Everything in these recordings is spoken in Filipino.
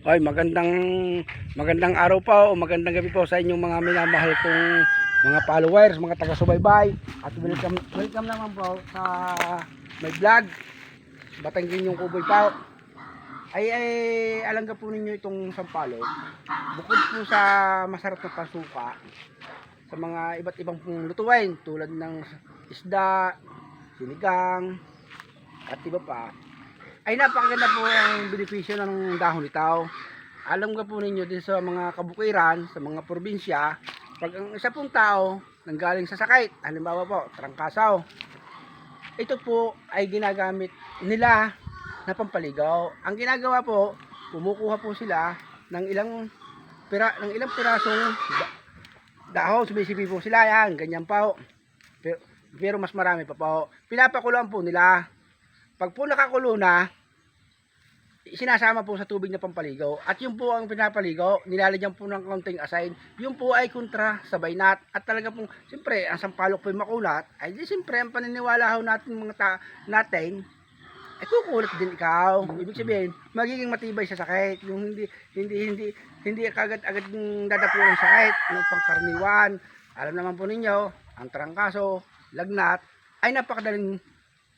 Ay, magandang araw po o magandang gabi po sa inyong mga minamahal kong mga followers, mga taga-subaybay. At welcome naman po sa may vlog. Batanggin yung Kuboy po. Ay, alangga po ninyo itong sampalok. Bukod po sa masarap na pasuka, sa mga iba't ibang pong lutuin tulad ng isda, sinigang, at iba pa, ay napakaganda po ang benepisyo ng dahon nito. Alam nga po ninyo din sa mga kabukiran, sa mga probinsya, pag ang isa pong tao nanggaling sa sakit, halimbawa po, trangkasaw, ito po ay ginagamit nila na pampaligaw. Ang ginagawa po, kumukuha po sila ng ilang pirasong dahon, sumisipi po sila yan, ganyan po. Pero mas marami pa po. Pinapakuloan po nila. Pag po nakakulo na, sinasama po sa tubig na pampaligaw. At yung po ang pinapaligaw, nilalagyan po ng kaunting asin. Yung po ay kontra sa baynat. At talaga po, siyempre, ang sampalok po ay makulat. Ay di siyempre, ang paniniwala ho natin natin, ay kukulat din ikaw. Ibig sabihin, magiging matibay sa sakit. Yung hindi agad-agad dadapo ng sakit. Ng pangkarniwan. Alam naman po ninyo, ang trangkaso, lagnat, ay napakadaling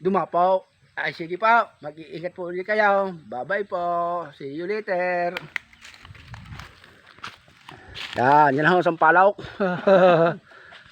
dumapaw. Ay sige po, mag-iingat po ulit kayo. Bye-bye po. See you later. Yan, yan lang ang sampalok.